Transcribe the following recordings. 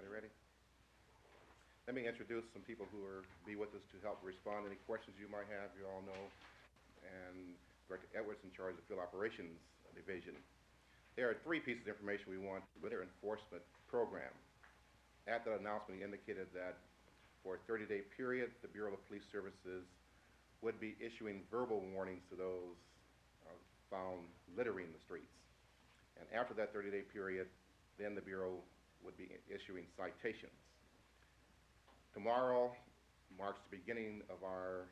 Everybody ready? Let me introduce some people who will be with us to help respond to any questions you might have. You all know, and Director Edwards in charge of the Field Operations Division. There are three pieces of information we want with their enforcement program. At that announcement, he indicated that for a 30-day period, the Bureau of Police Services would be issuing verbal warnings to those found littering the streets. And after that 30-day period, then the Bureau would be issuing citations. Tomorrow marks the beginning of our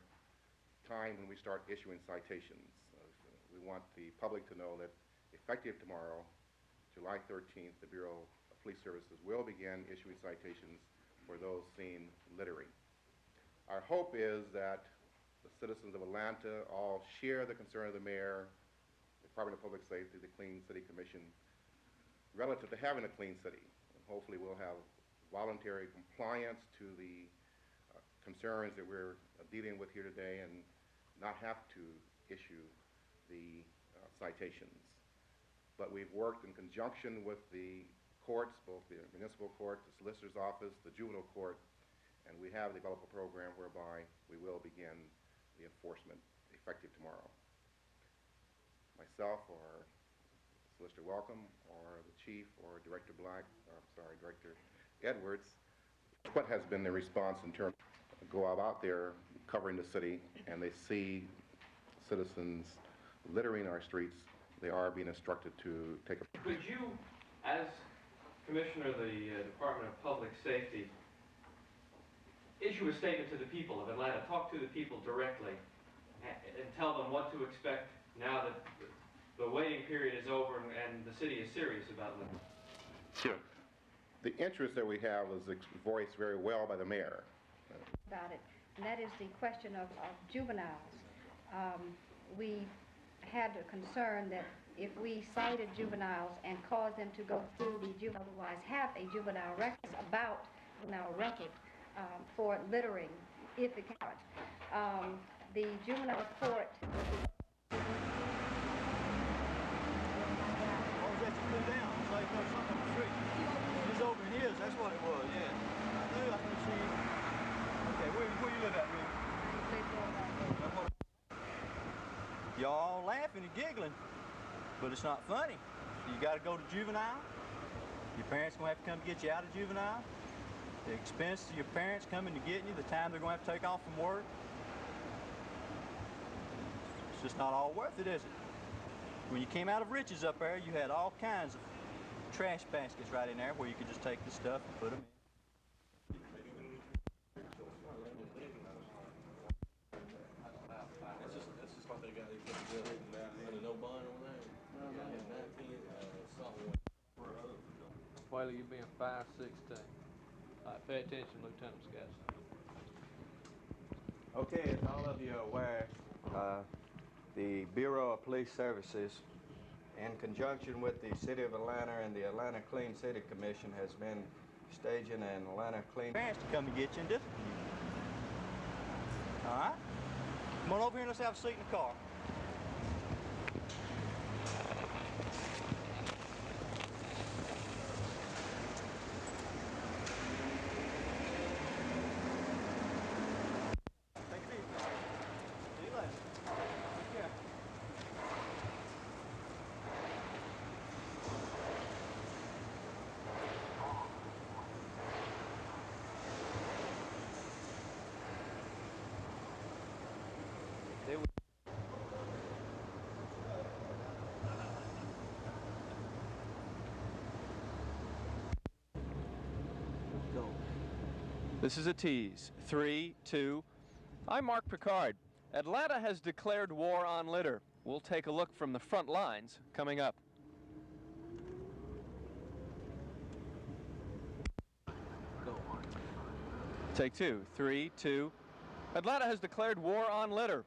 time when we start issuing citations. We want the public to know that effective tomorrow, July 13th, the Bureau of Police Services will begin issuing citations for those seen littering. Our hope is that the citizens of Atlanta all share the concern of the mayor, the Department of Public Safety, the Clean City Commission, relative to having a clean city. And hopefully we'll have voluntary compliance to the concerns that we're dealing with here today and not have to issue the citations. But we've worked in conjunction with the courts, both the municipal court, the solicitor's office, the juvenile court, and we have developed a program whereby we will begin the enforcement effective tomorrow. Myself or Solicitor Welcome or the Chief or Director Director Edwards, what has been the response in terms of go out there covering the city and they see citizens littering our streets, they are being instructed to take a... Could you, as Commissioner of the Department of Public Safety, issue a statement to the people of Atlanta, talk to the people directly, and tell them what to expect now that the waiting period is over and the city is serious about littering? Sure. The interest that we have is voiced very well by the mayor. About it, and that is the question of juveniles. We had a concern that if we cited juveniles and caused them to go through the juvenile, otherwise have a juvenile record about juvenile record for littering, if it can't. The juvenile court. Down. It's like there's something on the street. It's over his, that's what it was, yeah. I knew I could see. Okay, where you live at, Rick? Y'all all laughing and giggling, but it's not funny. You gotta go to juvenile. Your parents gonna have to come to get you out of juvenile. The expense of your parents coming to getting you, the time they're gonna have to take off from work. It's just not all worth it, is it? When you came out of Rich's up there, you had all kinds of trash baskets right in there where you could just take the stuff and put them in. That's just what they got. They put the bill down. No bond on that. No, 19 something. Whaley, you being 516. All right, pay attention, Lieutenant Scott. Okay, as all of you are aware, the Bureau of Police Services, in conjunction with the City of Atlanta and the Atlanta Clean City Commission, has been staging an Atlanta Clean... Parents to come to get you and discipline you. All right? Come on over here and let's have a seat in the car. Take it easy. See you later. Take care. This is a tease. 3, 2. I'm Mark Picard. Atlanta has declared war on litter. We'll take a look from the front lines coming up. Go on. Take 2. 3, 2. Atlanta has declared war on litter.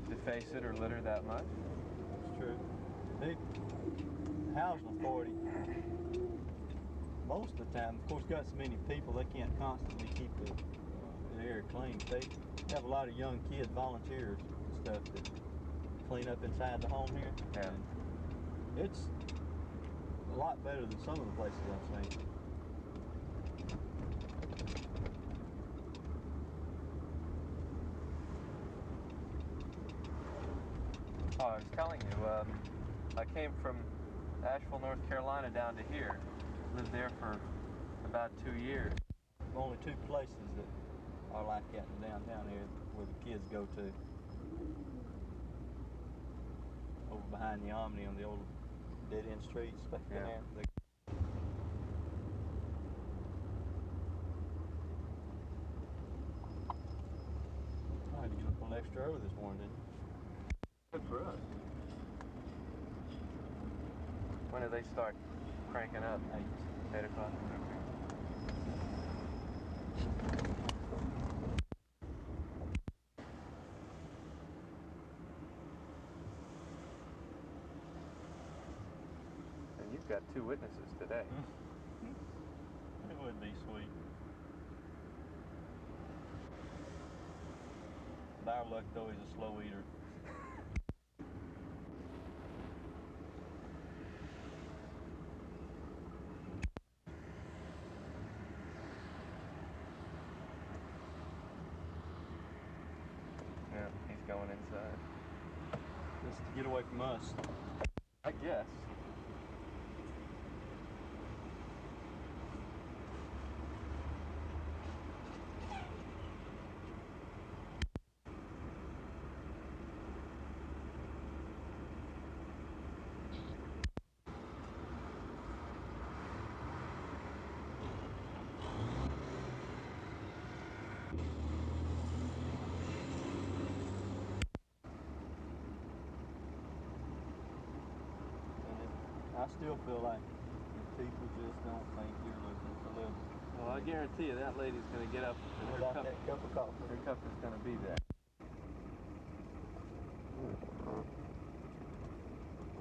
Deface it or litter that much? That's true. The housing authority, most of the time, of course, got so many people they can't constantly keep the area clean. They have a lot of young kids, volunteers and stuff that clean up inside the home here. Yeah. And It's a lot better than some of the places I've seen. Oh, I was telling you, I came from Asheville, North Carolina down to here. Lived there for about 2 years. Only two places that are like that in downtown here where the kids go to. Over behind the Omni on the old dead-end streets back Yeah. there. I had to get up a little extra early this morning, didn't you? Good for us. When do they start cranking up? 8 o'clock. And you've got 2 witnesses today. It would be sweet. By our luck, though, he's a slow eater. Yeah, he's going inside. Just to get away from us. I guess. I still feel like people just don't think you're looking for living. Well, I guarantee you that lady's going to get up and Without that cup of coffee. her cup is going to be there. Well,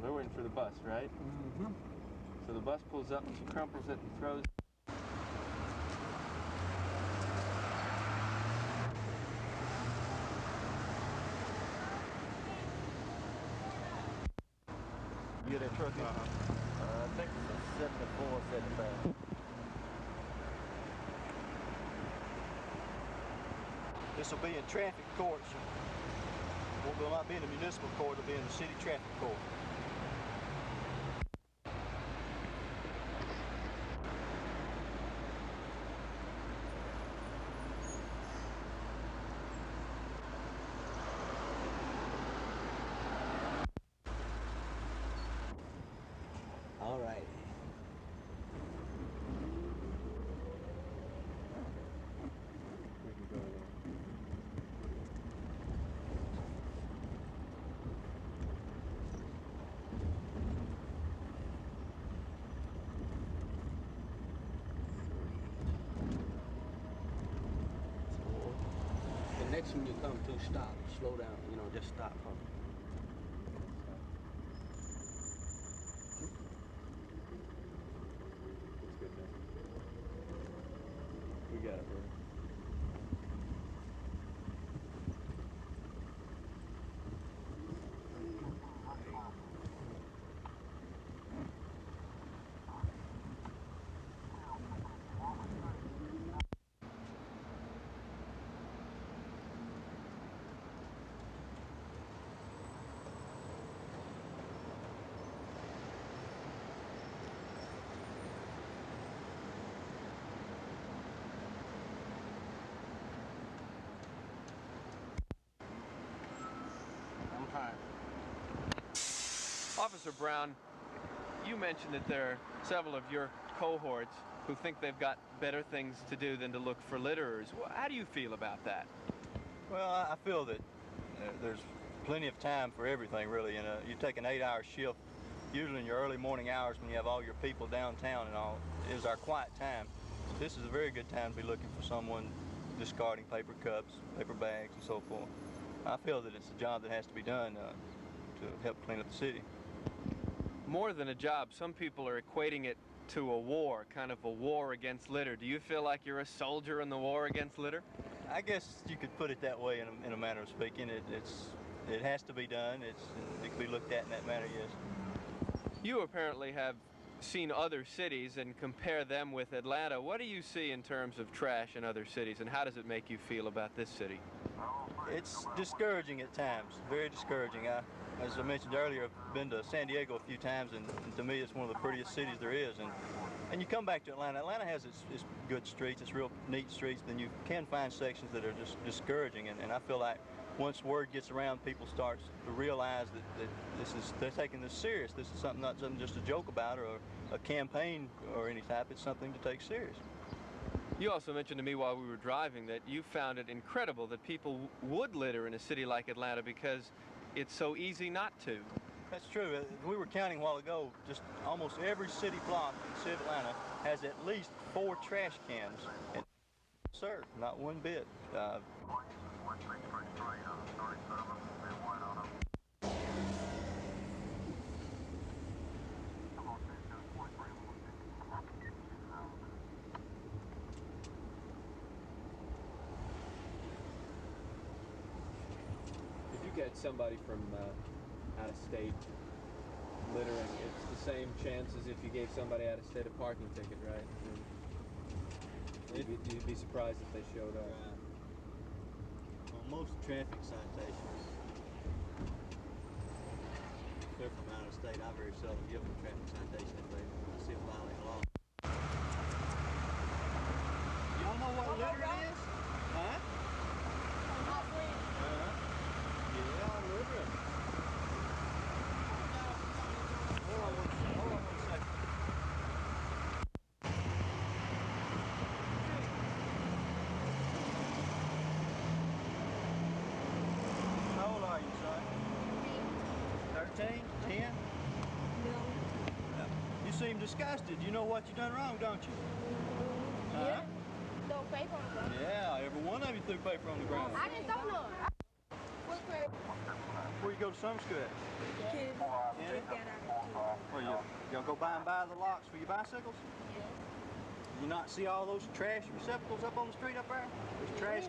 they're waiting for the bus, right? Mm-hmm. So the bus pulls up and she crumples it and throws. You get that truck in? I think it's a 74, 75. This will be in traffic court. It will not be in the municipal court, it'll be in the city traffic court. All right. We can go there. The next one you come to, stop, slow down, you know, just stop. It's good then. We got it, baby. Officer Brown, you mentioned that there are several of your cohorts who think they've got better things to do than to look for litterers. How do you feel about that? Well, I feel that there's plenty of time for everything, really. And you take an 8-hour shift, usually in your early morning hours when you have all your people downtown and all, is our quiet time. This is a very good time to be looking for someone discarding paper cups, paper bags, and so forth. I feel that it's a job that has to be done to help clean up the city. More than a job, some people are equating it to a war, kind of a war against litter. Do you feel like you're a soldier in the war against litter? I guess you could put it that way in a manner of speaking. It has to be done. It can be looked at in that manner, yes. You apparently have seen other cities and compare them with Atlanta. What do you see in terms of trash in other cities, and how does it make you feel about this city? It's discouraging at times, very discouraging. As I mentioned earlier, I've been to San Diego a few times, and to me it's one of the prettiest cities there is. And you come back to Atlanta. Atlanta has its good streets, its real neat streets. Then you can find sections that are just discouraging, and I feel like once word gets around, people start to realize that they're taking this serious. This is something, not something just a joke about or a campaign or any type. It's something to take serious. You also mentioned to me while we were driving that you found it incredible that people would litter in a city like Atlanta because it's so easy not to. That's true. We were counting a while ago, just almost every city block in the city of Atlanta has at least 4 trash cans. And, sir, not one bit. If you get somebody from out of state littering, it's the same chance as if you gave somebody out of state a parking ticket, right? You'd be surprised if they showed up. Right. Well, most traffic citations, if they're from out of state, I very seldom give them a traffic citation if I see them violate law. Y'all know what littering is? Huh? Yeah, littering. Hold on one second. How old are you, son? 13? 10? No. You seem disgusted. You know what you done wrong, don't you? Huh? Throw paper on the ground. Yeah, every one of you threw paper on the ground. I didn't throw none. Where you go to summer school at? Kids. Where y'all go by and buy the locks for your bicycles? Yeah. You not see all those trash receptacles up on the street up there? There's trash